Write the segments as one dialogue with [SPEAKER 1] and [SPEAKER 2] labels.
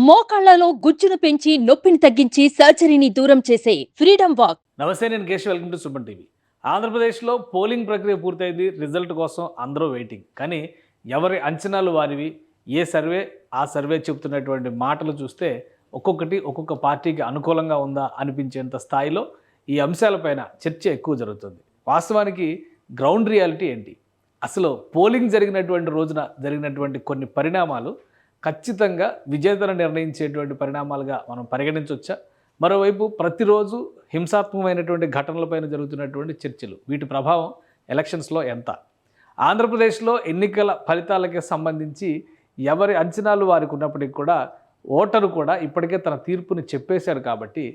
[SPEAKER 1] మోకాళ్లలో గుజ్జును పెంచి నొప్పిని తగ్గించి సర్జరీని దూరం చేసే ఫ్రీడమ్ వాక్.
[SPEAKER 2] నమస్తే, నేను Keshav. Welcome to Suman TV. ఆంధ్రప్రదేశ్లో పోలింగ్ ప్రక్రియ పూర్తయింది. రిజల్ట్ కోసం అందరూ వెయిటింగ్. కానీ ఎవరి అంచనాలు వారివి. ఏ సర్వే ఆ సర్వే చెబుతున్నటువంటి మాటలు చూస్తే ఒక్కొక్కటి ఒక్కొక్క పార్టీకి అనుకూలంగా ఉందా అనిపించేంత స్థాయిలో ఈ అంశాలపైన చర్చ ఎక్కువ జరుగుతుంది. వాస్తవానికి గ్రౌండ్ రియాలిటీ ఏంటి, అసలు పోలింగ్ జరిగినటువంటి రోజున జరిగినటువంటి కొన్ని పరిణామాలు ఖచ్చితంగా విజేతను నిర్ణయించేటువంటి పరిణామాలుగా మనం పరిగణించవచ్చా? మరోవైపు ప్రతిరోజు హింసాత్మకమైనటువంటి ఘటనలపైన జరుగుతున్నటువంటి చర్చలు, వీటి ప్రభావం ఎలక్షన్స్లో ఎంత? ఆంధ్రప్రదేశ్లో ఎన్నికల ఫలితాలకి సంబంధించి ఎవరి అంచనాలు వారికి ఉన్నప్పటికీ కూడా ఓటరు కూడా ఇప్పటికే తన తీర్పుని చెప్పేశారు. కాబట్టి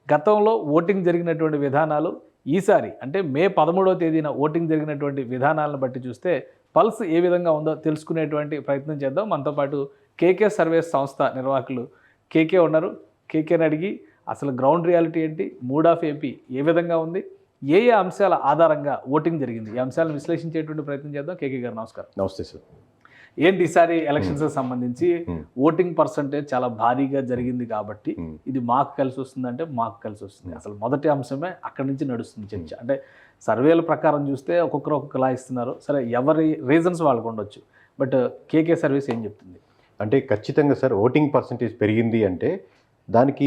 [SPEAKER 2] గతంలో ఓటింగ్ జరిగినటువంటి విధానాలు ఈసారి అంటే మే 13వ తేదీన ఓటింగ్ జరిగినటువంటి విధానాలను బట్టి చూస్తే పల్స్ ఏ విధంగా ఉందో తెలుసుకునేటువంటి ప్రయత్నం చేద్దాం. మనతో పాటు కేకే సర్వేస్ సంస్థ నిర్వాహకులు కేకే ఉన్నారు. కేకేని అడిగి అసలు గ్రౌండ్ రియాలిటీ ఏంటి, మూడ్ ఆఫ్ ఏపీ ఏ విధంగా ఉంది, ఏ ఏ అంశాల ఆధారంగా ఓటింగ్ జరిగింది, ఈ అంశాలను విశ్లేషించేటువంటి ప్రయత్నం చేద్దాం. కేకే గారు నమస్కారం.
[SPEAKER 3] నమస్తే సార్.
[SPEAKER 2] ఏంటి ఈసారి ఎలక్షన్స్కి సంబంధించి ఓటింగ్ పర్సంటేజ్ చాలా భారీగా జరిగింది కాబట్టి ఇది మాకు కలిసి వస్తుందంటే మాకు కలిసి వస్తుంది. అసలు మొదటి అంశమే అక్కడి నుంచి నడుస్తుంది చర్చ. అంటే సర్వేల ప్రకారం చూస్తే ఒక్కొక్కరు ఒక్కొక్కలా ఇస్తున్నారు. సరే, ఎవరి రీజన్స్ వాళ్ళకు ఉండొచ్చు. బట్ కేకే సర్వీస్ ఏం చెప్తుంది
[SPEAKER 3] అంటే ఖచ్చితంగా సార్, ఓటింగ్ పర్సంటేజ్ పెరిగింది అంటే దానికి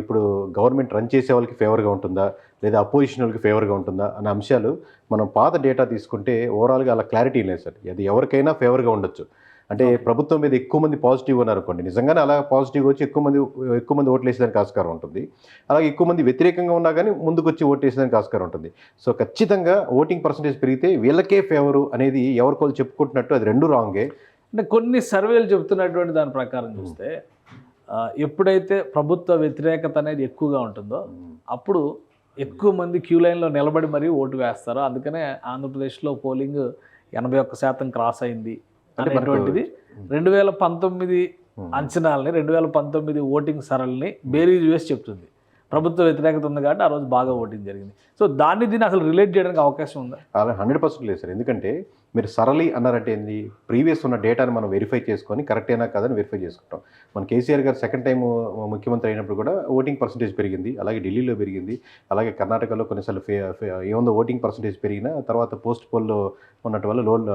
[SPEAKER 3] ఇప్పుడు గవర్నమెంట్ రన్ చేసే వాళ్ళకి ఫేవర్గా ఉంటుందా లేదా అపోజిషన్ వాళ్ళకి ఫేవర్గా ఉంటుందా అనే అంశాలు మనం పాత డేటా తీసుకుంటే ఓవరాల్గా అలా క్లారిటీ లేదు సార్. అది ఎవరికైనా ఫేవర్గా ఉండొచ్చు. అంటే ప్రభుత్వం మీద ఎక్కువ మంది పాజిటివ్ ఉన్నారు అనుకోండి, నిజంగానే అలా పాజిటివ్ వచ్చి ఎక్కువ మంది ఓట్లు వేసేదానికి ఆస్కారం ఉంటుంది. అలాగే ఎక్కువ మంది వ్యతిరేకంగా ఉన్నా కానీ ముందుకు వచ్చి ఓటు వేసేదానికి ఆస్కారం ఉంటుంది. సో ఖచ్చితంగా ఓటింగ్ పర్సంటేజ్ పెరిగితే వీళ్ళకే ఫేవరు అనేది ఎవరికోళ్ళు చెప్పుకుంటున్నట్టు అది రెండు రాంగే.
[SPEAKER 2] అంటే కొన్ని సర్వేలు చెబుతున్నటువంటి దాని ప్రకారం చూస్తే ఎప్పుడైతే ప్రభుత్వ వ్యతిరేకత అనేది ఎక్కువగా ఉంటుందో అప్పుడు ఎక్కువ మంది క్యూ లైన్లో నిలబడి మరీ ఓటు వేస్తారు. అందుకనే ఆంధ్రప్రదేశ్లో పోలింగ్ 81% క్రాస్ అయింది అనేటువంటిది 2019 అంచనాలని, 2019 ఓటింగ్ సరళిని బేరీజ్ వేసి చెప్తుంది. ప్రభుత్వ వ్యతిరేకత ఉంది కాబట్టి ఆ రోజు బాగా ఓటింగ్ జరిగింది. సో దీన్ని అసలు రిలేట్ చేయడానికి అవకాశం ఉందా?
[SPEAKER 3] అలా 100% లేదు సార్. ఎందుకంటే మీరు సరళి అన్నారంటే ఏంది, ప్రీవియస్ ఉన్న డేటాను మనం వెరిఫై చేసుకొని కరెక్ట్ అయినా కాదని వెరిఫై చేసుకుంటాం. మన కేసీఆర్ గారు సెకండ్ టైం ముఖ్యమంత్రి అయినప్పుడు కూడా ఓటింగ్ పర్సంటేజ్ పెరిగింది, అలాగే ఢిల్లీలో పెరిగింది, అలాగే కర్ణాటకలో కొన్నిసార్లు ఏముందో ఓటింగ్ పర్సంటేజ్ పెరిగినా తర్వాత పోస్ట్ పోల్లో ఉన్నట్టు వల్ల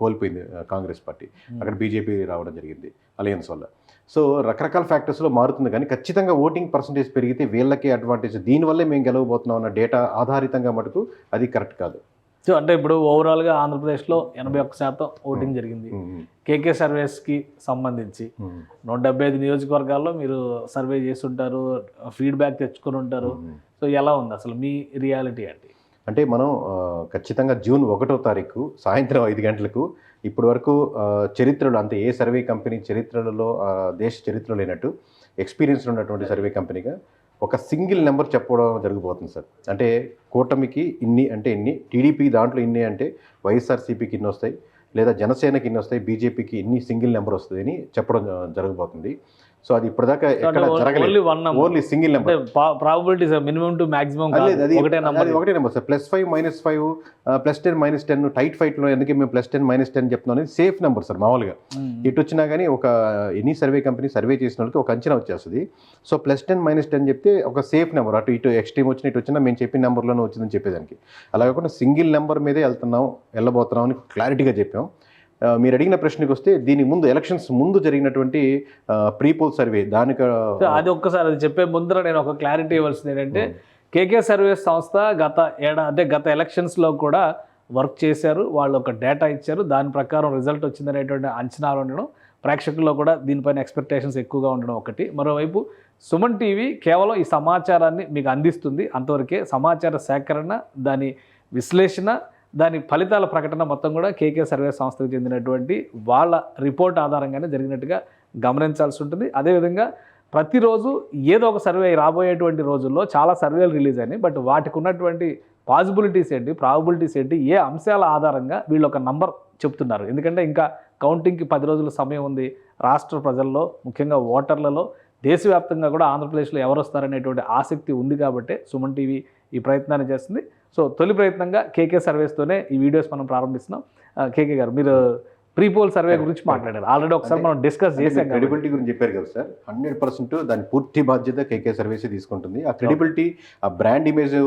[SPEAKER 3] కోల్పోయింది కాంగ్రెస్ పార్టీ. అక్కడ బీజేపీ రావడం జరిగింది అలయన్స్ వల్ల. సో రకరకాల ఫ్యాక్టర్స్లో మారుతుంది. కానీ ఖచ్చితంగా ఓటింగ్ పర్సంటేజ్ పెరిగితే వీళ్ళకే అడ్వాంటేజ్, దీనివల్లే మేము గెలవబోతున్నాం అన్న డేటా ఆధారితంగా మటుకు అది కరెక్ట్ కాదు.
[SPEAKER 2] సో అంటే ఇప్పుడు ఓవరాల్గా ఆంధ్రప్రదేశ్లో 81% ఓటింగ్ జరిగింది. కేకే సర్వేస్కి సంబంధించి 175 నియోజకవర్గాల్లో మీరు సర్వే చేస్తుంటారు, ఫీడ్బ్యాక్ తెచ్చుకొని ఉంటారు. సో ఎలా ఉంది అసలు మీ రియాలిటీ ఏంటి?
[SPEAKER 3] అంటే మనం ఖచ్చితంగా జూన్ 1వ తారీఖు సాయంత్రం 5 గంటలకు ఇప్పటి వరకు చరిత్రలో, అంటే ఏ సర్వే కంపెనీ చరిత్రలో, దేశ చరిత్రలో లేనట్టు ఎక్స్పీరియన్స్ ఉన్నటువంటి సర్వే కంపెనీగా ఒక సింగిల్ నెంబర్ చెప్పడం జరగబోతుంది సార్. అంటే కూటమికి ఇన్ని అంటే ఇన్ని, టీడీపీ దాంట్లో ఇన్ని అంటే వైఎస్ఆర్సీపీకి ఇన్ని వస్తాయి, లేదా జనసేనకి ఇన్ని వస్తాయి, బీజేపీకి ఇన్ని సింగిల్ నెంబర్ వస్తుంది అని చెప్పడం జరగబోతుంది. సో అది ఇప్పటిదాకా ఎక్కడ జరగలేదు, only single number.
[SPEAKER 2] Probability minimum to maximum
[SPEAKER 3] ఒకటే నెంబర్ సార్. +5 -5 +10 -10 టైట్ ఫైట్లో ఎందుకు మేము +10 -10 చెప్తున్నాం అనేది సేఫ్ నెంబర్ సార్. మామూలుగా ఇటు వచ్చినా కానీ ఒక ఎనీ సర్వే కంపెనీ సర్వే చేసిన వాళ్ళకి ఒక అంచనా వచ్చేస్తుంది. సో +10 -10 చెప్తే ఒక సేఫ్ నెంబర్, అటు ఇటు ఎక్స్ట్రీమ్ వచ్చిన ఇటు వచ్చినా మేము చెప్పిన నెంబర్లోనే వచ్చిందని చెప్పేదానికి. అలా కాకుండా సింగిల్ నెంబర్ మీదే వెళ్ళబోతున్నాం అని క్లారిటీగా చెప్పాం. మీరు అడిగిన ప్రశ్నకి వస్తే, దీనికి ముందు ఎలక్షన్స్ ముందు జరిగినటువంటి ప్రీపోల్ సర్వే దానికి
[SPEAKER 2] అది ఒక్కసారి అది చెప్పే ముందర నేను ఒక క్లారిటీ ఇవ్వాల్సింది ఏంటంటే, కేకే సర్వేస్ సంస్థ గత ఎలక్షన్స్లో కూడా వర్క్ చేశారు. వాళ్ళు ఒక డేటా ఇచ్చారు, దాని ప్రకారం రిజల్ట్ వచ్చిందనేటువంటి అంచనాలు ఉండడం, ప్రేక్షకుల్లో కూడా దీనిపైన ఎక్స్పెక్టేషన్స్ ఎక్కువగా ఉండడం ఒకటి. మరోవైపు సుమన్ టీవీ కేవలం ఈ సమాచారాన్ని మీకు అందిస్తుంది, అంతవరకే. సమాచార సేకరణ, దాని విశ్లేషణ, దాని ఫలితాల ప్రకటన మొత్తం కూడా కేకే సర్వే సంస్థకు చెందినటువంటి వాళ్ళ రిపోర్ట్ ఆధారంగానే జరిగినట్టుగా గమనించాల్సి ఉంటుంది. అదేవిధంగా ప్రతిరోజు ఏదో ఒక సర్వే, రాబోయేటువంటి రోజుల్లో చాలా సర్వేలు రిలీజ్ అయినాయి. బట్ వాటికి ఉన్నటువంటి పాసిబిలిటీస్ ఏంటి, ప్రాబబిలిటీస్ ఏంటి, ఏ అంశాల ఆధారంగా వీళ్ళు ఒక నంబర్ చెప్తున్నారు. ఎందుకంటే ఇంకా కౌంటింగ్కి 10 రోజుల సమయం ఉంది. రాష్ట్ర ప్రజల్లో, ముఖ్యంగా ఓటర్లలో, దేశవ్యాప్తంగా కూడా ఆంధ్రప్రదేశ్లో ఎవరు వస్తారనేటువంటి ఆసక్తి ఉంది. కాబట్టి సుమన్ టీవీ ఈ ప్రయత్నాన్ని చేస్తుంది. సో తొలి ప్రయత్నంగా కేకే సర్వేస్తోనే ఈ వీడియోస్ మనం ప్రారంభిస్తున్నాం. కేకే గారు, మీరు ప్రీపోల్ సర్వే గురించి మాట్లాడారు. ఆల్రెడీ ఒకసారి మనం డిస్కస్ చేసాం కాబట్టి.
[SPEAKER 3] క్రెడిబిలిటీ గురించి చెప్పారు కదా సార్, 100% దాని పూర్తి బాధ్యత కేకే సర్వీసే తీసుకుంటుంది. ఆ క్రెడిబిలిటీ, ఆ బ్రాండ్ ఇమేజ్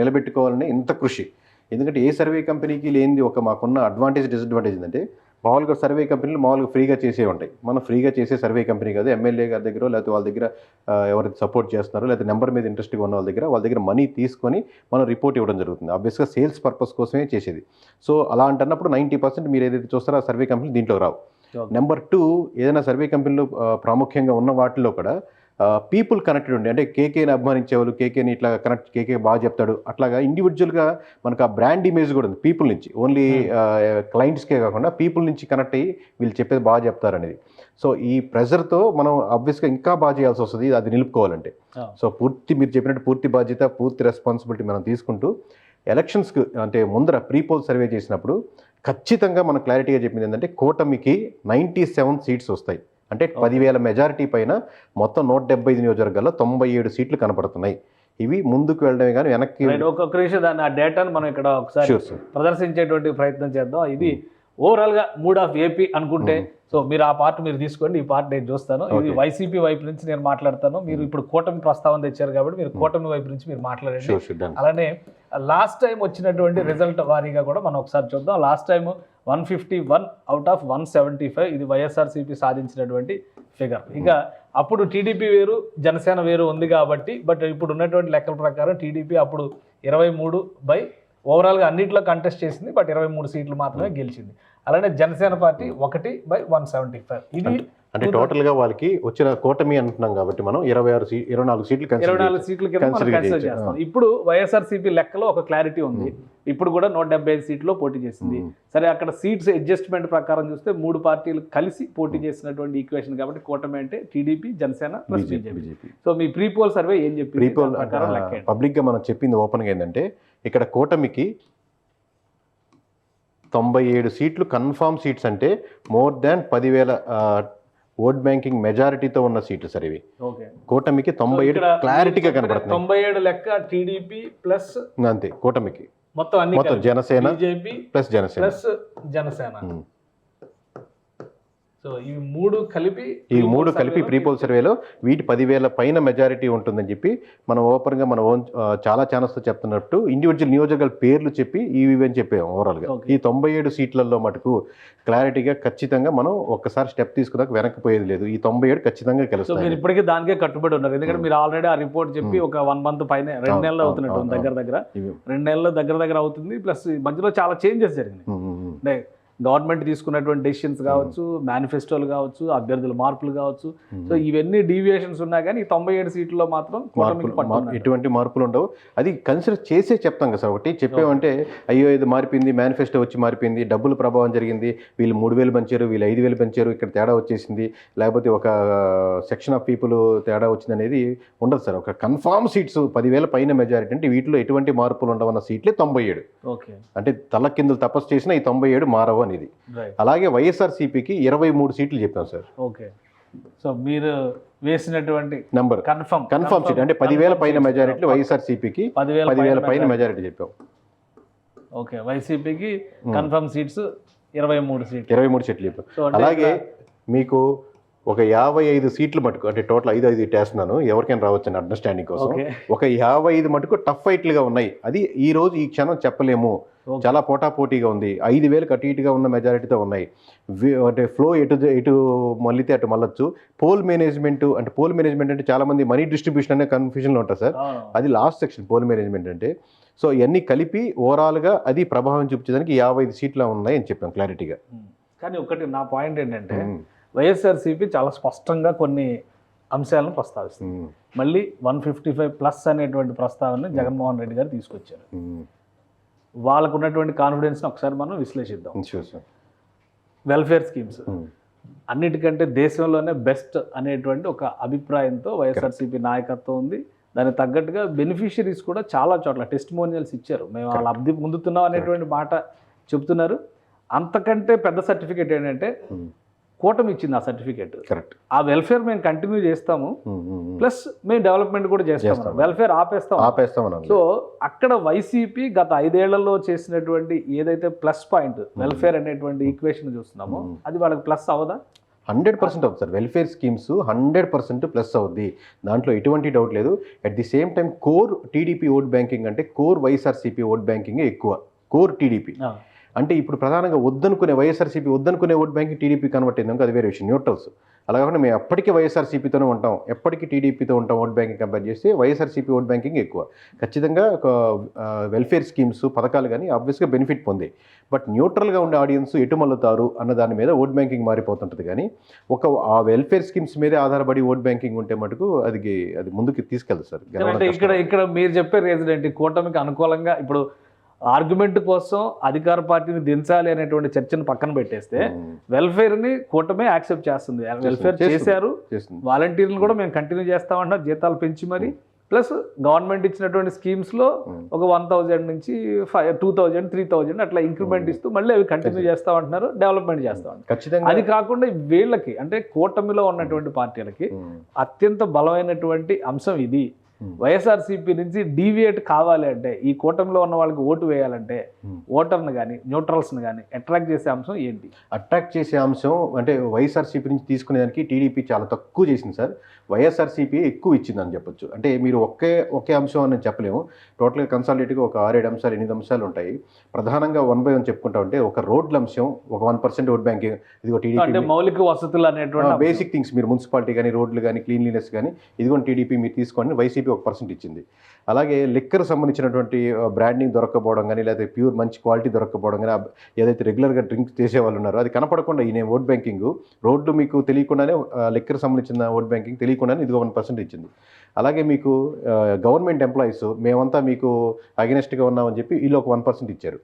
[SPEAKER 3] నిలబెట్టుకోవాలని ఇంత కృషి. ఎందుకంటే ఏ సర్వే కంపెనీకి లేనిది ఒక మాకున్న అడ్వాంటేజ్ డిసడ్వాంటేజ్ ఏంటంటే, మామూలుగా సర్వే కంపెనీలు మామూలుగా ఫ్రీగా చేసే ఉంటాయి. మనం ఫ్రీగా చేసే సర్వే కంపెనీ కాదు, ఎమ్మెల్యే గారి దగ్గర లేకపోతే వాళ్ళ దగ్గర ఎవరైతే సపోర్ట్ చేస్తున్నారో లేకపోతే నెంబర్ మీద ఇంట్రెస్ట్గా ఉన్న వాళ్ళ దగ్గర మనీ తీసుకొని మనం రిపోర్ట్ ఇవ్వడం జరుగుతుంది. ఆబ్వియస్గా సేల్స్ పర్పస్ కోసమే చేసేది. సో అలా అంటున్నప్పుడు 90% మీరు ఏదైతే చూస్తారో ఆ సర్వే కంపెనీ దీంట్లో రావు. నెంబర్ 2, ఏదైనా సర్వే కంపెనీలో ప్రాముఖ్యంగా ఉన్న వాటిల్లో కూడా పీపుల్ కనెక్టెడ్ ఉండి, అంటే కేకేని అభిమానించే వాళ్ళు కేకేని ఇట్లా కనెక్ట్, కేకే బాగా చెప్తాడు అట్లాగా ఇండివిజువల్గా మనకు ఆ బ్రాండ్ ఇమేజ్ కూడా ఉంది పీపుల్ నుంచి. ఓన్లీ క్లయింట్స్కే కాకుండా పీపుల్ నుంచి కనెక్ట్ అయ్యి వీళ్ళు చెప్పేది బాగా చెప్తారనేది. సో ఈ ప్రెజర్తో మనం ఆబ్వియస్గా ఇంకా బాగా చేయాల్సి వస్తుంది అది నిలుపుకోవాలంటే. సో మీరు చెప్పినట్టు పూర్తి బాధ్యత, పూర్తి రెస్పాన్సిబిలిటీ మనం తీసుకుంటూ ఎలక్షన్స్కి అంటే ముందర ప్రీపోల్ సర్వే చేసినప్పుడు ఖచ్చితంగా మనం క్లారిటీగా చెప్పింది ఏంటంటే, కూటమికి 97 సీట్స్ వస్తాయి. అంటే 10,000 మెజారిటీ పైన మొత్తం 175 నియోజకవర్గాల్లో 97 సీట్లు కనపడుతున్నాయి. ఇవి ముందుకు వెళ్ళడమే కానీ వెనక్కి.
[SPEAKER 2] ఒక్కొక్క విషయం దాన్ని ఆ డేటాను మనం ఇక్కడ ఒకసారి ప్రదర్శించేటువంటి ప్రయత్నం చేద్దాం. ఇది ఓవరాల్గా మూడ్ ఆఫ్ ఏపీ అనుకుంటే, సో మీరు ఆ పార్ట్ మీరు తీసుకోండి, ఈ పార్ట్ నేను చూస్తాను. ఇది వైసీపీ వైపు నుంచి నేను మాట్లాడతాను. మీరు ఇప్పుడు కూటమి ప్రస్తావన తెచ్చారు కాబట్టి మీరు కూటమి వైపు నుంచి మీరు మాట్లాడండి. అలానే లాస్ట్ టైం వచ్చినటువంటి రిజల్ట్ వారీగా కూడా మనం ఒకసారి చూద్దాం. లాస్ట్ టైం 151 అవుట్ ఆఫ్ 175 ఇది వైఎస్ఆర్సీపీ సాధించినటువంటి ఫిగర్. ఇక అప్పుడు టీడీపీ వేరు, జనసేన వేరు ఉంది కాబట్టి, బట్ ఇప్పుడు ఉన్నటువంటి లెక్కల ప్రకారం టీడీపీ అప్పుడు 23 ఓవరాల్గా అన్నింటిలో కంటెస్ట్ చేసింది, బట్ 23 సీట్లు మాత్రమే గెలిచింది. అలానే జనసేన పార్టీ 1/175. ఇది
[SPEAKER 3] అంటే టోటల్గా వాళ్ళకి వచ్చిన కూటమి అంటున్నాం కాబట్టి మనం 24 సీట్లు
[SPEAKER 2] కన్సిడర్ చేస్తాం. ఇప్పుడు వైఎస్ఆర్సీపీ లెక్కలో ఒక క్లారిటీ ఉంది. ఇప్పుడు కూడా 175 సీట్లో పోటీ చేసింది. సరే, అక్కడ సీట్స్ అడ్జస్ట్మెంట్ ప్రకారం చూస్తే 3 పార్టీలు కలిసి పోటీ చేసినటువంటి ఈక్వేషన్ కాబట్టి కూటమి అంటే TDP, Janasena plus BJP. So మీ ప్రీపోల్ సర్వే ఏం చెప్పింది?
[SPEAKER 3] ప్రీపోల్ పబ్లిక్గా మనం చెప్పింది ఓపెన్గా ఏంటంటే, ఇక్కడ కూటమికి 97 సీట్లు కన్ఫామ్ సీట్స్, అంటే మోర్ దాన్ 10,000 ఓట్ బ్యాంకింగ్ మెజారిటీతో ఉన్న సీట్లు సార్ ఇవి. కూటమికి 97 క్లారిటీగా కనబడుతుంది.
[SPEAKER 2] 97 లెక్క టీడీపీ ప్లస్
[SPEAKER 3] అంతే కూటమికి
[SPEAKER 2] మొత్తం
[SPEAKER 3] Janasena
[SPEAKER 2] BJP
[SPEAKER 3] plus
[SPEAKER 2] Janasena. So ఈ మూడు
[SPEAKER 3] కలిపి ప్రీపోల్ సర్వేలో వీటి 10,000 పైన మెజారిటీ ఉంటుందని చెప్పి మనం ఓపెన్గా మనం చాలా ఛానల్స్తో చెప్తున్నట్టు ఇండివిజువల్ నియోజకవర్గాల పేర్లు చెప్పి ఇవి అని చెప్పాము. ఓవరాల్గా ఈ 97 సీట్లలో మటుకు క్లారిటీగా ఖచ్చితంగా మనం ఒక్కసారి స్టెప్ తీసుకున్నాక వెనక్కిపోయేది లేదు. ఈ 97 ఖచ్చితంగా కలుస్తాయి.
[SPEAKER 2] మీరు ఇప్పటికీ దానికే కట్టుబడి ఉన్నారు. ఎందుకంటే మీరు ఆల్రెడీ ఆ రిపోర్ట్ చెప్పి ఒక 1 మంత్ పైన 2 నెలలు అవుతున్నట్టు దగ్గర 2 నెలలు దగ్గర అవుతుంది. ప్లస్ మధ్యలో చాలా చేంజెస్ జరిగినాయి. గవర్నమెంట్ తీసుకున్నటువంటి డెసిషన్స్ కావచ్చు, మేనిఫెస్టోలు కావచ్చు, అభ్యర్థుల మార్పులు కావచ్చు. సో ఇవన్నీ డీవియేషన్స్ ఉన్నా కానీ 97 సీట్లలో మాత్రం
[SPEAKER 3] ఎటువంటి మార్పులు ఉండవు. అది కన్సిడర్ చేసే చెప్తాం కదా సార్. ఒకటి చెప్పామంటే అయ్యో ఇది మారిపోయింది, మేనిఫెస్టో వచ్చి మారిపోయింది, డబ్బులు ప్రభావం జరిగింది, వీళ్ళు 3,000 పెంచారు, వీళ్ళు 5,000 పెంచారు, ఇక్కడ తేడా వచ్చేసింది, లేకపోతే ఒక సెక్షన్ ఆఫ్ పీపుల్ తేడా వచ్చింది అనేది ఉండదు సార్. ఒక కన్ఫామ్ సీట్స్ 10,000 పైన మెజారిటీ, అంటే వీటిలో ఎటువంటి మార్పులు ఉండవన్న సీట్లే 97. అంటే తల కిందలు తపస్సు చేసిన ఈ 97 మారవు అనేది. అలాగే వైఎస్ఆర్సీపీకి 23 సీట్లు చెప్పాం సార్.
[SPEAKER 2] ఓకే, సో మీరు వేసినటువంటి
[SPEAKER 3] నంబర్ కన్ఫర్మ్ సీట్ అంటే 10,000 పైన మెజారిటీ వైఎస్ఆర్సీపీకి 10,000 పైన మెజారిటీ చెప్పాం.
[SPEAKER 2] ఓకే, వైసీపీకి కన్ఫర్మ్ సీట్స్ 23
[SPEAKER 3] సీట్లు చెప్పాం. అలాగే మీకు ఒక 55 సీట్లు మటుకు, అంటే టోటల్ 5 టేస్తున్నాను, ఎవరికైనా రావచ్చు అని అండర్స్టాండింగ్ కోసం. ఒక 55 మటుకు టఫ్ ఫైట్లుగా ఉన్నాయి. అది ఈ రోజు ఈ క్షణం చెప్పలేము, చాలా పోటాపోటీగా ఉంది. 5,000 అటు ఇటుగా ఉన్న మెజారిటీతో ఉన్నాయి. అంటే ఫ్లో ఎటు మళ్ళీతే అటు మళ్ళొచ్చు. పోల్ మేనేజ్మెంట్ అంటే చాలా మంది మనీ డిస్ట్రిబ్యూషన్ అనే కన్ఫ్యూజన్లో ఉంటారు సార్. అది లాస్ట్ సెక్షన్ పోల్ మేనేజ్మెంట్ అంటే. సో ఇవన్నీ కలిపి ఓవరాల్గా అది ప్రభావం చూపించడానికి 55 సీట్లు ఉన్నాయి అని చెప్పాం క్లారిటీగా.
[SPEAKER 2] కానీ ఒకటి నా పాయింట్ ఏంటంటే, వైఎస్ఆర్సీపీ చాలా స్పష్టంగా కొన్ని అంశాలను ప్రస్తావిస్తుంది. మళ్ళీ 155+ అనేటువంటి ప్రస్తావన జగన్మోహన్ రెడ్డి గారు తీసుకొచ్చారు. వాళ్ళకు ఉన్నటువంటి కాన్ఫిడెన్స్ని ఒకసారి మనం విశ్లేషిద్దాం. వెల్ఫేర్ స్కీమ్స్ అన్నిటికంటే దేశంలోనే బెస్ట్ అనేటువంటి ఒక అభిప్రాయంతో వైఎస్ఆర్సీపీ నాయకత్వం ఉంది. దానికి తగ్గట్టుగా బెనిఫిషియరీస్ కూడా చాలా చోట్ల టెస్టిమోనియల్స్ ఇచ్చారు. మేము వాళ్ళ లబ్ధి పొందుతున్నాం అనేటువంటి మాట చెప్తున్నారు. అంతకంటే పెద్ద సర్టిఫికేట్ ఏంటంటే కూటమి ఇచ్చింది ఆ సర్టిఫికేట్.
[SPEAKER 3] కరెక్ట్.
[SPEAKER 2] ఆ వెల్ఫేర్ మేము కంటిన్యూ చేస్తాము, ప్లస్ మేము డెవలప్మెంట్ కూడా చేస్తాము, వెల్ఫేర్ ఆపేస్తాం. సో అక్కడ వైసీపీ గత 5 ఏళ్లలో చేసినటువంటి ఏదైతే ప్లస్ పాయింట్ వెల్ఫేర్ అనేటువంటి ఈక్వేషన్ చూస్తున్నామో అది వాళ్ళకి ప్లస్ అవదా?
[SPEAKER 3] 100% అవుతుంది సార్. వెల్ఫేర్ స్కీమ్స్ 100% ప్లస్ అవుద్ది, దాంట్లో ఎటువంటి డౌట్ లేదు. At the same time core TDP vote banking అంటే కోర్ వైఎస్ఆర్సీపీ ఓట్ బ్యాంకింగ్ ఎక్కువ. కోర్ టీడీపీ అంటే ఇప్పుడు ప్రధానంగా వైఎస్ఆర్సీపీ వద్దనుకునే ఓట్ బ్యాంకింగ్ టీడీపీ కన్వర్ట్ అయిందాక అది వేరే విషయం, న్యూట్రల్స్. అలా కాకుండా మేము ఎప్పటికీ వైఎస్ఆర్సీపీతోనే ఉంటాం, ఎప్పటికీ టీడీపీతో ఉంటాం ఓట్ బ్యాంకింగ్ కంపేర్ చేస్తే వైఎస్ఆర్సీపీ ఓట్ బ్యాంకింగ్ ఎక్కువ. ఖచ్చితంగా ఒక వెల్ఫేర్ స్కీమ్స్ పథకాలు కానీ ఆబ్వియస్గా బెనిఫిట్ పొందే. బట్ న్యూట్రల్గా ఉండే ఆడియన్స్ ఎటు మల్లుతారు అన్న దాని మీద ఓట్ బ్యాంకింగ్ మారిపోతుంటుంది. కానీ ఆ వెల్ఫేర్ స్కీమ్స్ మీదే ఆధారపడి ఓట్ బ్యాంకింగ్ ఉంటే మటుకు అది ముందుకు తీసుకెళ్తుంది సార్.
[SPEAKER 2] ఇక్కడ మీరు చెప్పే రీజన్ ఏంటి? కూటమికి అనుకూలంగా ఇప్పుడు ఆర్గ్యుమెంట్ కోసం అధికార పార్టీని దించాలి అనేటువంటి చర్చను పక్కన పెట్టేస్తే వెల్ఫేర్ ని కూటమే యాక్సెప్ట్ చేస్తుంది. వెల్ఫేర్ చేశారు, వాలంటీర్లు కూడా మేము కంటిన్యూ చేస్తామంటున్నారు, జీతాలు పెంచి మరి. ప్లస్ గవర్నమెంట్ ఇచ్చినటువంటి స్కీమ్స్ లో ఒక 1000 నుంచి 2000, 3000 అట్లా ఇంక్రిమెంట్ ఇస్తూ మళ్ళీ అవి కంటిన్యూ చేస్తామంటున్నారు, డెవలప్మెంట్ చేస్తామంటారు. అది కాకుండా వీళ్ళకి అంటే కూటమిలో ఉన్నటువంటి పార్టీలకి అత్యంత బలమైనటువంటి అంశం ఇది. వైఎస్ఆర్సీపీ నుంచి డీవియేట్ కావాలి అంటే, ఈ కూటమిలో ఉన్న వాళ్ళకి ఓటు వేయాలంటే ఓటర్ని కానీ న్యూట్రల్స్ని కానీ అట్రాక్ట్ చేసే అంశం ఏంటి?
[SPEAKER 3] అట్రాక్ట్ చేసే అంశం అంటే వైఎస్ఆర్సీపీ నుంచి తీసుకునేదానికి టీడీపీ చాలా తక్కువ చేసింది సార్. వైఎస్ఆర్సీపీ ఎక్కువ ఇచ్చిందని చెప్పొచ్చు. అంటే మీరు ఒకే అంశం అని చెప్పలేము. టోటల్గా కన్సాలిడేట్గా ఒక 6-7 అంశాలు 8 అంశాలు ఉంటాయి. ప్రధానంగా 1 by 1 చెప్పుకుంటా ఉంటే ఒక రోడ్ల అంశం, ఒక 1% ఓట్ బ్యాంకింగ్, ఇదిగో టీడీపీ
[SPEAKER 2] మౌలిక వసతులు అనేటువంటి
[SPEAKER 3] బేసిక్ థింగ్స్, మీరు మున్సిపాలిటీ కానీ రోడ్లు కానీ క్లీన్లీనెస్ కానీ ఇదిగో టీడీపీ మీరు తీసుకోండి, వైసీపీ 1% ఇచ్చింది. అలాగే లిక్కర్ సంబంధించినటువంటి బ్రాండింగ్ దొరకపోవడం కానీ, లేదా ప్యూర్ మంచి క్వాలిటీ దొరకపోవడం కానీ, ఏదైతే రెగ్యులర్గా డ్రింక్ చేసే వాళ్ళు ఉన్నారో అది కనపడకుండా ఈయన ఓట్ బ్యాంకింగ్, రోడ్లు మీకు తెలియకుండానే లిక్కర్ సంబంధించిన ఓట్ బ్యాంకింగ్ తెలియకుండానే ఇదిగో 1% ఇచ్చింది. అలాగే మీకు గవర్నమెంట్ ఎంప్లాయీస్ మేమంతా మీకు అగెనెస్ట్గా ఉన్నామని చెప్పి వీళ్ళు ఒక 1% ఇచ్చారు.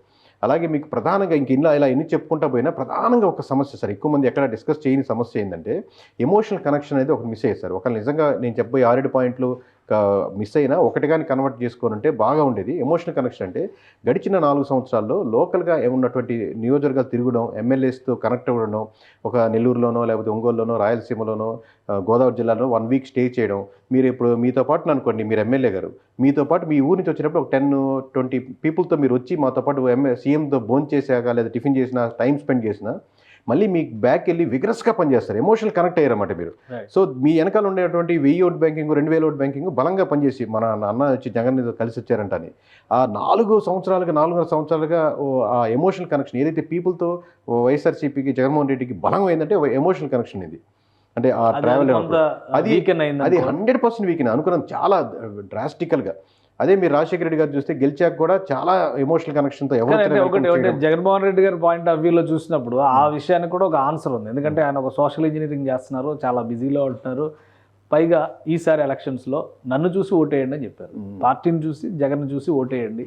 [SPEAKER 3] అలాగే మీకు ప్రధానంగా ఇలా ఎన్ని చెప్పుకుంటా పోయినా ప్రధానంగా ఒక సమస్య సార్, ఎక్కువ మంది ఎక్కడ డిస్కస్ చేయని సమస్య ఏంటంటే ఎమోషనల్ కనెక్షన్ అనేది ఒకటి మిస్ అయ్యేది సార్. ఒకళ్ళు నిజంగా నేను చెప్పబోయే 6 పాయింట్లు మిస్ అయినా ఒకటి కానీ కన్వర్ట్ చేసుకోనంటే బాగా ఉండేది. ఎమోషనల్ కనెక్షన్ అంటే గడిచిన 4 సంవత్సరాల్లో లోకల్గా ఉన్నటువంటి నియోజకవర్గాలు తిరగడం, ఎమ్మెల్యేస్తో కనెక్ట్ అవ్వడం, ఒక నెల్లూరులోనో లేకపోతే ఒంగోలులోనో రాయలసీమలోనో గోదావరి జిల్లాలో 1 వీక్ స్టే చేయడం. మీరు ఇప్పుడు మీతో పాటు అనుకోండి, మీరు ఎమ్మెల్యే గారు, మీతో పాటు మీ ఊరి నుంచి వచ్చినప్పుడు ఒక 10-20 పీపుల్తో మీరు వచ్చి మాతో పాటు సీఎంతో భోజనం చేసాక లేదా టిఫిన్ చేసినా, టైం స్పెండ్ చేసినా మళ్ళీ మీకు బ్యాక్ వెళ్ళి విగ్రస్గా పనిచేస్తారు. ఎమోషనల్ కనెక్ట్ అయ్యారన్నమాట మీరు. సో మీ వెనకాల ఉండేటువంటి 1000 ఓట్ బ్యాంకింగ్ 2000 ఓట్ బ్యాంకింగ్ బలంగా పనిచేసి మన అన్న వచ్చి జగన్ కలిసి వచ్చారంట అని ఆ 4.5 సంవత్సరాలుగా ఆ ఎమోషనల్ కనెక్షన్ ఏదైతే పీపుల్తో వైఎస్ఆర్సీపీకి జగన్మోహన్ రెడ్డికి బలం అయిందంటే ఎమోషనల్ కనెక్షన్ ఇది. అంటే ఆ ట్రావెల్ అది 100% వీక్ అనుకున్నాను చాలా డ్రాస్టికల్గా. అదే మీరు రాజశేఖర రెడ్డి గారు చూస్తే గెలిచాక కూడా చాలా ఎమోషనల్ కనెక్షన్తో
[SPEAKER 2] జగన్మోహన్ రెడ్డి గారి పాయింట్ ఆఫ్ వ్యూలో చూసినప్పుడు ఆ విషయానికి కూడా ఒక ఆన్సర్ ఉంది. ఎందుకంటే ఆయన ఒక సోషల్ ఇంజనీరింగ్ చేస్తున్నారు, చాలా బిజీలో ఉంటున్నారు. పైగా ఈసారి ఎలక్షన్స్లో నన్ను చూసి ఓటేయండి అని చెప్పారు. పార్టీని చూసి జగన్ చూసి ఓటేయండి,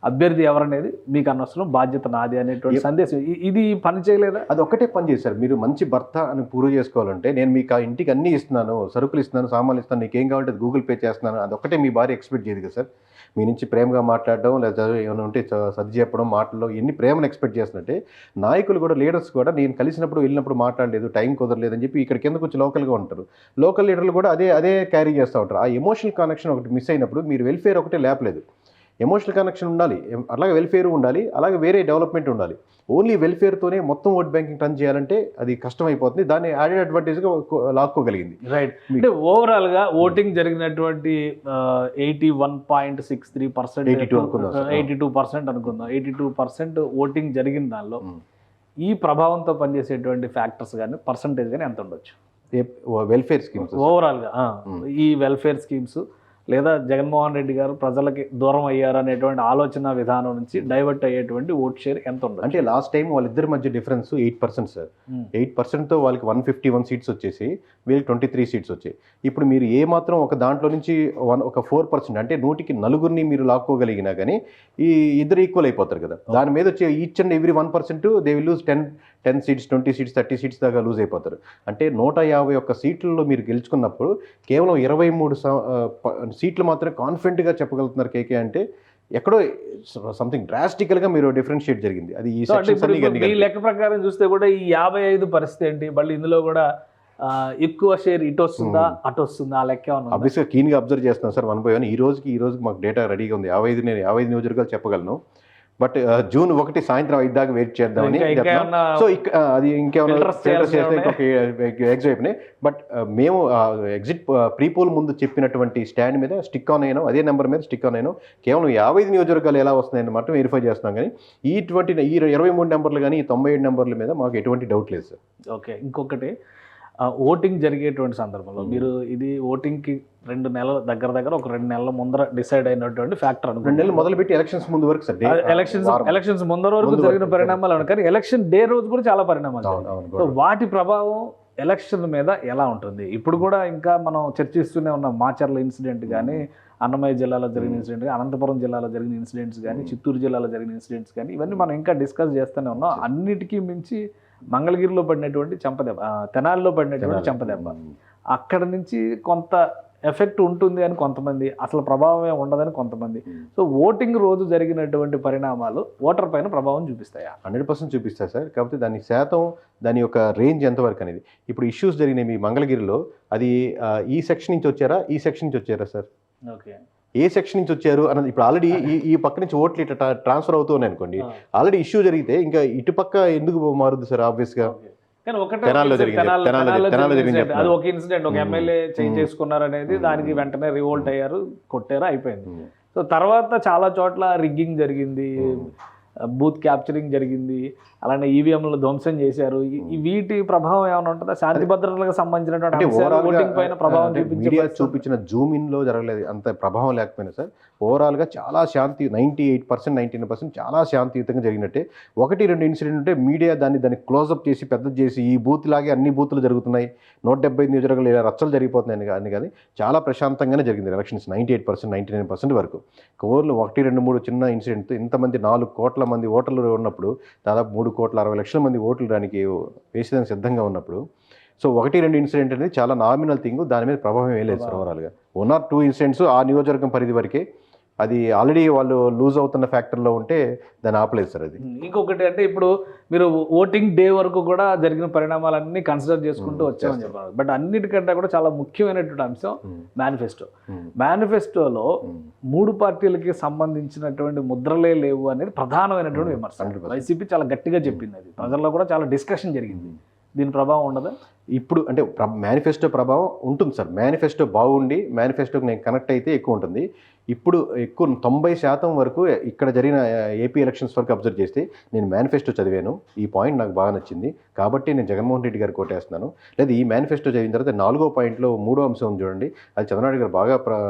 [SPEAKER 2] అభ్యర్థి ఎవరనేది మీకు అనవసరం, బాధ్యత నాది అనేటువంటి సందేశం. ఇది పని చేయలేదా?
[SPEAKER 3] అది ఒక్కటే పని చేశారు. మీరు మంచి భర్త అని ప్రూవ్ చేసుకోవాలంటే నేను మీకు ఆ ఇంటికి అన్నీ ఇస్తున్నాను, సరుకులు ఇస్తున్నాను, సామాన్లు ఇస్తాను, నీకు ఏం కావాలంటే గూగుల్ పే చేస్తున్నాను, అది ఒక్కటే మీ భార్య ఎక్స్పెక్ట్ చేయదు కదా సార్. మీ నుంచి ప్రేమగా మాట్లాడడం లేదా ఏమైనా ఉంటే సర్ది చెప్పడం, మాటల్లో ఎన్ని ప్రేమను ఎక్స్పెక్ట్ చేస్తున్నట్టే నాయకులు కూడా, లీడర్స్ కూడా నేను కలిసినప్పుడు వెళ్ళినప్పుడు మాట్లాడలేదు, టైం కుదరలేదు అని చెప్పి ఇక్కడ కిందకు వచ్చి లోకల్గా ఉంటారు. లోకల్ లీడర్లు కూడా అదే క్యారీ చేస్తూ ఉంటారు. ఆ ఎమోషనల్ కనెక్షన్ ఒకటి మిస్ అయినప్పుడు మీరు వెల్ఫేర్ ఒకటే లేపలేదు. ఎమోషనల్ కనెక్షన్ ఉండాలి, అలాగే వెల్ఫేర్ ఉండాలి, అలాగే వేరే డెవలప్మెంట్ ఉండాలి. ఓన్లీ వెల్ఫేర్తోనే మొత్తం ఓట్ బ్యాంకింగ్ రన్ చేయాలంటే అది కష్టమైపోతుంది. దాన్ని యాడెడ్ అడ్వాంటేజ్గా లాక్కోగలిగింది.
[SPEAKER 2] రైట్. అంటే ఓవరాల్గా ఓటింగ్ జరిగినటువంటి 81.63%, 82% అనుకుందాం, 82% ఓటింగ్ జరిగిన దానిలో ఈ ప్రభావంతో పనిచేసేటువంటి ఫ్యాక్టర్స్ కానీ పర్సంటేజ్ కానీ ఎంత ఉండొచ్చు?
[SPEAKER 3] వెల్ఫేర్ స్కీమ్స్
[SPEAKER 2] ఓవరాల్గా ఈ వెల్ఫేర్ స్కీమ్స్ లేదా జగన్మోహన్ రెడ్డి గారు ప్రజలకి దూరం అయ్యారు అనేటువంటి ఆలోచన విధానం నుంచి డైవర్ట్ అయ్యేటువంటి ఓట్ షేర్ ఎంత ఉండదు?
[SPEAKER 3] అంటే లాస్ట్ టైం వాళ్ళిద్దరి మధ్య డిఫరెన్స్ 8% సార్. 8%తో వాళ్ళకి 151 సీట్స్ వచ్చేసి వీళ్ళకి 23 సీట్స్ వచ్చాయి. ఇప్పుడు మీరు ఏ మాత్రం ఒక దాంట్లో నుంచి ఒక 4% అంటే 100కి 4 మీరు లాక్కోగలిగినా కానీ ఈ ఇద్దరు ఈక్వల్ అయిపోతారు కదా. దాని మీద వచ్చే each and every 1% they will lose 10 seats, 20 seats, 30 seats దాకా లూజ్ అయిపోతారు. అంటే 151 సీట్లలో మీరు గెలుచుకున్నప్పుడు కేవలం 23 సీట్లు మాత్రమే కాన్ఫిడెంట్గా చెప్పగలుగుతున్నారు కేకే అంటే ఎక్కడో సంథింగ్ డ్రాస్టికల్గా మీరు డిఫరెన్షియేట్ జరిగింది. అది ఈ
[SPEAKER 2] సో అంటే
[SPEAKER 3] సెక్షన్స్
[SPEAKER 2] ఇప్పుడు
[SPEAKER 3] అన్ని
[SPEAKER 2] మీ లెక్క ప్రకారం చూస్తే కూడా ఈ 55 పరిస్థితి ఏంటి, మళ్ళీ ఇందులో కూడా ఎక్కువ షేర్ ఇటు వస్తుందా అటు వస్తుందా ఆ లెక్క ఏమన్నా ఉందా?
[SPEAKER 3] అబ్వియస్గా కీన్గా అబ్జర్వ్ చేస్తున్నాను సార్ 1/1. ఈ రోజుకి మాకు డేటా రెడీగా ఉంది. 55 నియోజకవర్గాలు చెప్పగలను. బట్ జూన్ 1 సాయంత్రం 5 దాకా వెయిట్ చేద్దామని. సో అది ఇంకేమైనా ఫిల్టర్స్ చేస్తే ఎగ్జిట్ అయిపోయినాయి. బట్ మేము ఎగ్జిట్ ప్రీపోల్ ముందు చెప్పినటువంటి స్టాండ్ మీద స్టిక్ ఆన్ అయినాం, అదే నెంబర్ మీద స్టిక్ ఆన్ అయినాం. కేవలం 55 నియోజకవర్గాలు ఎలా వస్తున్నాయని మాత్రం వెరిఫై చేస్తున్నాం. కానీ ఈ 23 నెంబర్లు కానీ ఈ 97 నెంబర్ల మీద మాకు ఎటువంటి డౌట్ లేదు సార్.
[SPEAKER 2] ఓకే, ఇంకొకటి ఓటింగ్ జరిగేటువంటి సందర్భంలో మీరు ఇది ఓటింగ్కి 2 నెలల దగ్గర ఒక 2 నెలల ముందర డిసైడ్ అయినటువంటి ఫ్యాక్టర్
[SPEAKER 3] 2 నెలలు మొదలుపెట్టి ఎలక్షన్స్ ముందు వరకు సార్.
[SPEAKER 2] ఎలక్షన్స్ ముందర వరకు జరిగిన పరిణామాలు అను, కానీ ఎలక్షన్ డే రోజు కూడా చాలా పరిణామాలు. సో వాటి ప్రభావం ఎలక్షన్ మీద ఎలా ఉంటుంది? ఇప్పుడు కూడా ఇంకా మనం చర్చిస్తూనే ఉన్నాం. మాచర్ల ఇన్సిడెంట్ కానీ, అన్నమయ్య జిల్లాలో జరిగిన ఇన్సిడెంట్, అనంతపురం జిల్లాలో జరిగిన ఇన్సిడెంట్స్ కానీ, చిత్తూరు జిల్లాలో జరిగిన ఇన్సిడెంట్స్ కానీ, ఇవన్నీ మనం ఇంకా డిస్కస్ చేస్తూనే ఉన్నాం. అన్నిటికీ మించి మంగళగిరిలో పడినటువంటి చెంపదెబ్బ, తెనాలిలో పడినటువంటి చెంపదెబ్బ, అక్కడ నుంచి కొంత ఎఫెక్ట్ ఉంటుంది అని కొంతమంది, అసలు ప్రభావమే ఉండదని కొంతమంది. సో ఓటింగ్ రోజు జరిగినటువంటి పరిణామాలు ఓటర్ పైన ప్రభావం చూపిస్తాయా?
[SPEAKER 3] 100% చూపిస్తాయి సార్. కాకపోతే దాని శాతం, దాని యొక్క రేంజ్ ఎంతవరకు అనేది. ఇప్పుడు ఇష్యూస్ జరిగినాయి మీ మంగళగిరిలో, అది ఈ సెక్షన్ నుంచి వచ్చారా, ఈ సెక్షన్ నుంచి వచ్చారా సార్?
[SPEAKER 2] ఓకే,
[SPEAKER 3] ఏ సెక్షన్ నుంచి వచ్చారు అన్నది. ఇప్పుడు ఆల్రెడీ ఈ పక్క నుంచి ఓట్లు ఇట్లా ట్రాన్స్ఫర్ అవుతూ ఉన్నాయి అనుకోండి, ఆల్రెడీ ఇష్యూ జరిగితే ఇంకా ఇటుపక్క ఎందుకు మారుద్ది సార్? ఆబ్వియస్గా
[SPEAKER 2] కానీ
[SPEAKER 3] తెనాల్లో జరిగింది.
[SPEAKER 2] అది ఒక ఇన్సిడెంట్, ఒక ఎమ్మెల్యే చేంజ్ చేసుకున్నారు అనేది, దానికి వెంటనే రివోల్ట్ అయ్యారు, కొట్టారు, అయిపోయింది. సో తర్వాత చాలా చోట్ల రిగ్గింగ్ జరిగింది, బూత్ క్యాప్చరింగ్ జరిగింది, అలానే ఈవీఎంలు ధ్వంసం చేశారు. వీటి ప్రభావం ఏమైనా ఉంటుందా? శాంతి భద్రతలకు సంబంధించినటువంటి ఓటింగ్ పైన ప్రభావం
[SPEAKER 3] చూపించిన జూమ్ ఇన్ లో జరగలేదు, అంత ప్రభావం లేకపోయినా సార్ ఓవరాల్ గా చాలా శాంతి 98%, 99% చాలా శాంతియుతంగా జరిగినట్టే. 1-2 ఇన్సిడెంట్ ఉంటే మీడియా దాన్ని క్లోజ్అప్ చేసి పెద్దది చేసి ఈ బూత్ లాగే అన్ని బూతులు జరుగుతున్నాయి, 175 నియోజకవర్గాలు ఇలా రచ్చలు జరిగిపోతున్నాయి అని కానీ చాలా ప్రశాంతంగానే జరిగింది ఎలక్షన్స్ 98%, 99% వరకు. ఓవర్లు 1, 2, 3 చిన్న ఇన్సిడెంట్, ఇంతమంది 4 కోట్ల మంది ఓటర్లు ఉన్నప్పుడు, దాదాపు 3,60,00,000 మంది ఓట్లు దానికి వేసేదానికి సిద్ధంగా ఉన్నప్పుడు, సో 1-2 ఇన్సిడెంట్ అనేది చాలా నామినల్ థింగ్, దాని మీద ప్రభావం వేయలేదు సార్. ఓవరాల్గా 1 or 2 ఇన్సిడెంట్స్ ఆ నియోజకవర్గం పరిధి వరకే, అది ఆల్రెడీ వాళ్ళు లూజ్ అవుతున్న ఫ్యాక్టర్లో ఉంటే దాన్ని ఆపలేదు సార్. అది
[SPEAKER 2] ఇంకొకటి అంటే ఇప్పుడు మీరు ఓటింగ్ డే వరకు కూడా జరిగిన పరిణామాలన్నీ కన్సిడర్ చేసుకుంటూ వచ్చామని చెప్పారు. బట్ అన్నిటికంటే కూడా చాలా ముఖ్యమైనటువంటి అంశం మేనిఫెస్టోలో 3 పార్టీలకి సంబంధించినటువంటి ముద్రలే లేవు అనేది ప్రధానమైనటువంటి విమర్శ. వైసీపీ చాలా గట్టిగా చెప్పింది, అది ప్రజల్లో కూడా చాలా డిస్కషన్ జరిగింది. దీని ప్రభావం ఉండదా?
[SPEAKER 3] ఇప్పుడు అంటే మేనిఫెస్టో ప్రభావం ఉంటుంది సార్. మేనిఫెస్టో బాగుండి మేనిఫెస్టోకి నేను కనెక్ట్ అయితే ఎక్కువ ఉంటుంది. ఇప్పుడు ఎక్కువ 90% వరకు ఇక్కడ జరిగిన ఏపీ ఎలక్షన్స్ వరకు అబ్జర్వ్ చేస్తే నేను మేనిఫెస్టో చదివాను, ఈ పాయింట్ నాకు బాగా నచ్చింది కాబట్టి నేను జగన్మోహన్ రెడ్డి గారు కోటేస్తున్నాను. లేదా ఈ మేనిఫెస్టో చదివిన తర్వాత 4వ పాయింట్లో 3వ అంశం ఉంది చూడండి, అది చంద్రబాబు గారు బాగా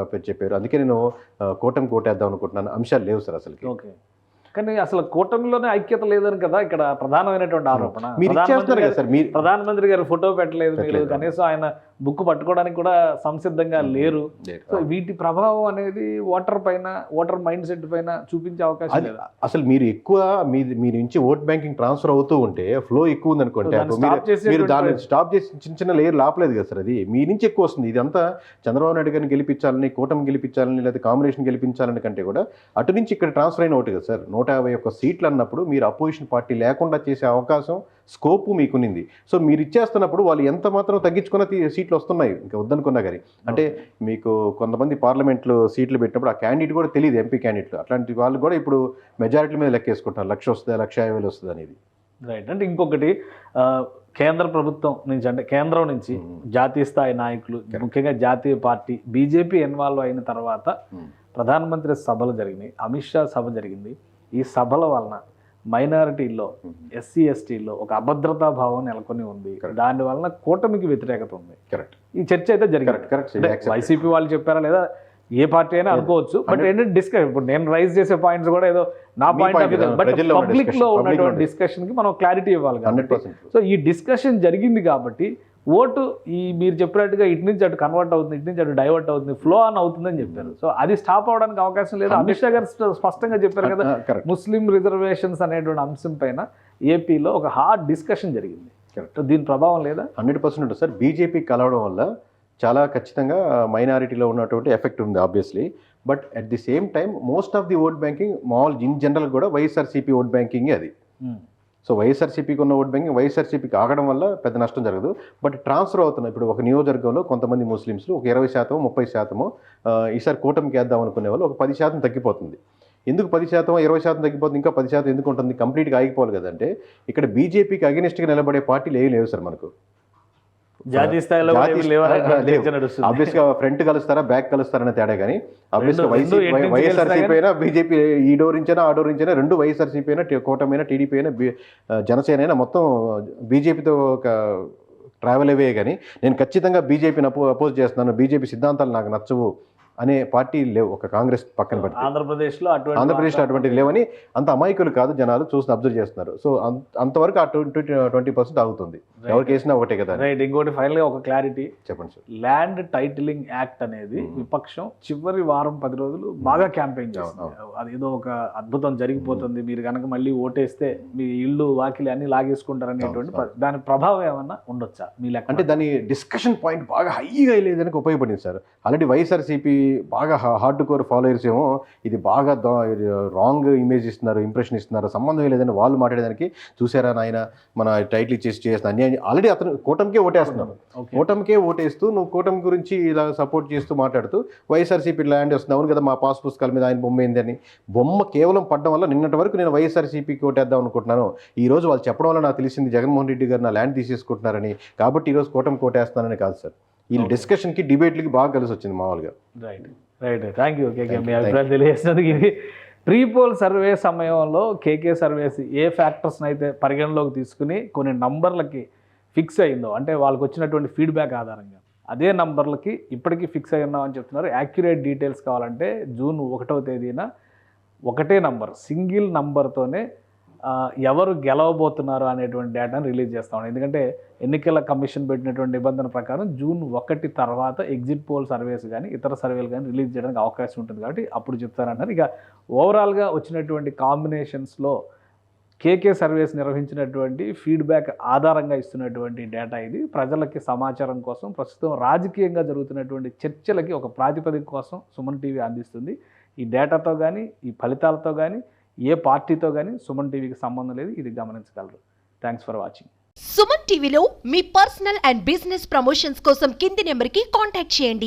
[SPEAKER 3] చెప్పారు, అందుకే నేను కూటమి కోటేద్దాం అనుకుంటున్నాను. అంశాలు లేవు సార్ అసలుకి.
[SPEAKER 2] ఓకే, కానీ అసలు కూటమిలోనే ఐక్యత లేదని కదా ఇక్కడ ప్రధానమైనటువంటి ఆరోపణ. ప్రధానమంత్రి గారు ఫోటో పెట్టలేదు మీరు, కనీసం ఆయన బుక్ పట్టుకోవడానికి కూడా సంసిద్ధంగా లేరు. సో వీటి ప్రభావం అనేది ఓటర్ పైన, ఓటర్ మైండ్ సెట్ పైన చూపించే అవకాశం లేదు.
[SPEAKER 3] అసలు మీరు ఎక్కువ మీ నుంచి ఓట్ బ్యాంకింగ్ ట్రాన్స్ఫర్ అవుతూ ఉంటే, ఫ్లో ఎక్కువ ఉంది అనుకోండి, మీరు దాన్ని స్టాప్ చేసి చిన్న లేయర్ లాపలేదు కదా సార్. అది మీ నుంచి ఎక్కువ వస్తుంది. ఇదంతా చంద్రబాబు నాయుడు గారిని గెలిపించాలని, కూటమి గెలిపించాలని, లేదా కాంబినేషన్ గెలిపించాలని కంటే కూడా అటు నుంచి ఇక్కడ ట్రాన్స్ఫర్ అయిన ఒకటి కదా సార్. 151 సీట్లు అన్నప్పుడు మీరు అపోజిషన్ పార్టీ లేకుండా చేసే అవకాశం, స్కోపు మీకునింది. సో మీరు ఇచ్చేస్తున్నప్పుడు వాళ్ళు ఎంత మాత్రం తగ్గించుకున్న సీట్లు వస్తున్నాయి, ఇంకా వద్దనుకున్నా కానీ. అంటే మీకు కొంతమంది పార్లమెంట్లో సీట్లు పెట్టినప్పుడు ఆ క్యాండిడేట్ కూడా తెలియదు, ఎంపీ క్యాండిడేట్లు, అట్లాంటి వాళ్ళు కూడా ఇప్పుడు మెజారిటీ మీద లెక్కేసుకుంటారు, 1,00,000 వస్తుంది, 1,50,000 వస్తుంది అనేది.
[SPEAKER 2] రైట్. అంటే ఇంకొకటి కేంద్ర ప్రభుత్వం నుంచి, అంటే కేంద్రం నుంచి జాతీయ స్థాయి నాయకులు, ముఖ్యంగా జాతీయ పార్టీ బీజేపీ ఇన్వాల్వ్ అయిన తర్వాత ప్రధానమంత్రి సభలు జరిగినాయి, అమిత్ షా సభ జరిగింది. ఈ సభల వలన మైనారిటీల్లో, ఎస్సీ ఎస్టీల్లో ఒక అభద్రతా భావం నెలకొని ఉంది. దాని వలన కూటమికి వ్యతిరేకత ఉంది. ఈ చర్చ అయితే జరిగింది. వైసీపీ వాళ్ళు చెప్పారా లేదా ఏ పార్టీ అయినా అనుకోవచ్చు. బట్ ఏంటంటే డిస్కషన్, ఇప్పుడు నేను రైజ్ చేసే పాయింట్స్ కూడా ఏదో నా point of view, but public లో ఉన్నటువంటి డిస్కషన్ కి మనం క్లారిటీ ఇవ్వాలి కాబట్టి. సో ఈ డిస్కషన్ జరిగింది కాబట్టి ఓటు ఈ మీరు చెప్పినట్టుగా ఇటు నుంచి అటు కన్వర్ట్ అవుతుంది, ఇటు నుంచి అటు డైవర్ట్ అవుతుంది, ఫ్లో ఆన్ అవుతుందని చెప్పారు. సో అది స్టాప్ అవడానికి అవకాశం లేదు. అమిత్ షా గారు స్పష్టంగా చెప్పారు కదా, ముస్లిం రిజర్వేషన్స్ అనేటువంటి అంశం పైన ఏపీలో ఒక హార్డ్ డిస్కషన్ జరిగింది. దీని ప్రభావం లేదా?
[SPEAKER 3] 100% సార్. బీజేపీ కలవడం వల్ల చాలా ఖచ్చితంగా మైనారిటీలో ఉన్నటువంటి ఎఫెక్ట్ ఉంది. Obviously but at the same time most of the vote banking మామూలు ఇన్ జనరల్ కూడా వైఎస్ఆర్సీపీ ఓట్ బ్యాంకింగ్ అది. సో వైఎస్ఆర్సీపీకి ఉన్న ఓట్ బ్యాంకింగ్ వైఎస్ఆర్సీపీకి ఆగడం వల్ల పెద్ద నష్టం జరగదు. బట్ ట్రాన్స్ఫర్ అవుతున్నాయి. ఇప్పుడు ఒక నియోజకవర్గంలో కొంతమంది ముస్లిమ్స్లు ఒక 20%, 30% ఈసారి కూటమికి వేద్దాం అనుకునే వాళ్ళు ఒక 10% తగ్గిపోతుంది. ఎందుకు 10%, 20% తగ్గిపోతుంది, ఇంకా 10% ఎందుకు ఉంటుంది, కంప్లీట్గా ఆగిపోవాలి కదంటే ఇక్కడ బీజేపీకి అగెనిస్ట్గా నిలబడే పార్టీలు ఏమీ లేవు సార్ మనకు.
[SPEAKER 2] జాతీయ స్థాయిలో
[SPEAKER 3] ఆబ్వియస్గా ఫ్రంట్ కలుస్తారా బ్యాక్ కలుస్తారనే తేడా, కానీ ఆబ్వియస్గా వైఎస్ఆర్సీపీ అయినా బీజేపీ ఈ డోర్ నుంచైనా ఆ డోర్ నుంచైనా రెండు వైఎస్ఆర్సీపీ అయినా కూటమైనా టీడీపీ అయినా జనసేన అయినా మొత్తం బీజేపీతో ఒక ట్రావెల్ అవే. కానీ నేను ఖచ్చితంగా బీజేపీని అపోజ్ చేస్తున్నాను, బీజేపీ సిద్ధాంతాలు నాకు నచ్చవు అనే పార్టీ లేవు. ఒక కాంగ్రెస్ పక్కన పెడితే
[SPEAKER 2] ఆంధ్రప్రదేశ్లో
[SPEAKER 3] అటువంటి లేవని అంత అమాయకులు కాదు, జనాలు చూసి అబ్జర్వ్ చేస్తున్నారు. సో అంతవరకు ఆ 20% ఆగుతుంది. ఎవరికి వేసినా ఒకటే కదా.
[SPEAKER 2] రైట్. ఇంకోటి ఫైనల్ గా ఒక క్లారిటీ
[SPEAKER 3] చెప్పండి సార్.
[SPEAKER 2] ల్యాండ్ టైటిలింగ్ యాక్ట్ అనేది విపక్షం చివరి వారం 10 రోజులు బాగా క్యాంపెయిన్ చేస్తుంది. అదేదో ఒక అద్భుతం జరిగిపోతుంది, మీరు కనుక మళ్ళీ ఓటేస్తే మీ ఇల్లు వాకిలి అన్ని లాగేసుకుంటారు అనేటువంటి దాని ప్రభావం ఏమన్నా ఉండొచ్చా మీ లెక్క?
[SPEAKER 3] అంటే దాని డిస్కషన్ పాయింట్ బాగా హైగా లేదానికి ఉపయోగపడింది సార్. ఆల్రెడీ వైఎస్ఆర్సీపీ బాగా హార్డ్ కోర్ ఫాలోయర్స్ ఏమో ఇది బాగా రాంగ్ ఇమేజ్ ఇస్తున్నారు, ఇంప్రెషన్ ఇస్తున్నారు, సంబంధం లేదని వాళ్ళు మాట్లాడేదానికి చూసారా నాయన మన టైటిల్ ఇచ్చేసి చేసిన అన్యాయం. ఆల్రెడీ అతను కూటమికే ఓటేస్తున్నాడు, కూటమికే ఓటేస్తూ నువ్వు కూటమి గురించి ఇలా సపోర్ట్ చేస్తూ మాట్లాడుతూ వైఎస్ఆర్సీపీ ల్యాండ్ వస్తుంది, అవును కదా మా పాస్ పుస్తకాల మీద ఆయన బొమ్మ ఏందని. బొమ్మ కేవలం పడ్డం వల్ల నిన్నటి వరకు నేను వైఎస్ఆర్సీపీకి ఓటేద్దాం అనుకుంటున్నాను, ఈ రోజు వాళ్ళు చెప్పడం వల్ల నాకు తెలిసింది జగన్మోహన్ రెడ్డి గారు నా ల్యాండ్ తీసేసుకుంటున్నారని, కాబట్టి ఈరోజు కూటమికి ఓటేస్తున్నానని కాదు సార్. ఈ డిస్కషన్కి డిబేట్లకి బాగా కలిసి వచ్చింది మామూలుగా.
[SPEAKER 2] Right right. థ్యాంక్ యూ కేకే, మీ అభిప్రాయం తెలియజేసినందుకు. ఇది ప్రీపోల్ సర్వే సమయంలో కేకే సర్వేస్ ఏ ఫ్యాక్టర్స్ని అయితే పరిగణలోకి తీసుకుని కొన్ని నంబర్లకి ఫిక్స్ అయిందో, అంటే వాళ్ళకి వచ్చినటువంటి ఫీడ్బ్యాక్ ఆధారంగా అదే నంబర్లకి ఇప్పటికీ ఫిక్స్ అయి ఉన్నామని చెప్తున్నారు. యాక్యురేట్ డీటెయిల్స్ కావాలంటే జూన్ 1వ తేదీన ఒకటే నంబర్, సింగిల్ నంబర్తోనే ఎవరు గెలవబోతున్నారు అనేటువంటి డేటాను రిలీజ్ చేస్తా ఉన్నాం. ఎందుకంటే ఎన్నికల కమిషన్ పెట్టినటువంటి నిబంధన ప్రకారం జూన్ 1 తర్వాత ఎగ్జిట్ పోల్ సర్వేస్ కానీ ఇతర సర్వేలు కానీ రిలీజ్ చేయడానికి అవకాశం ఉంటుంది, కాబట్టి అప్పుడు చెప్తారన్నారు. ఇక ఓవరాల్గా వచ్చినటువంటి కాంబినేషన్స్లో కేకే సర్వేస్ నిర్వహించినటువంటి ఫీడ్బ్యాక్ ఆధారంగా ఇస్తున్నటువంటి డేటా ఇది. ప్రజలకి సమాచారం కోసం, ప్రస్తుతం రాజకీయంగా జరుగుతున్నటువంటి చర్చలకి ఒక ప్రాతిపదిక కోసం సుమన్ టీవీ అందిస్తుంది. ఈ డేటాతో కానీ ఈ ఫలితాలతో కానీ ఏ పార్టీతో కానీ సుమన్ టీవీకి సంబంధం లేదు, ఇది గమనించగలరు. Thanks for watching.
[SPEAKER 4] సుమన్ టీవీలో మీ పర్సనల్ అండ్ బిజినెస్ ప్రమోషన్స్ కోసం కింది నెంబర్కి కాంటాక్ట్ చేయండి.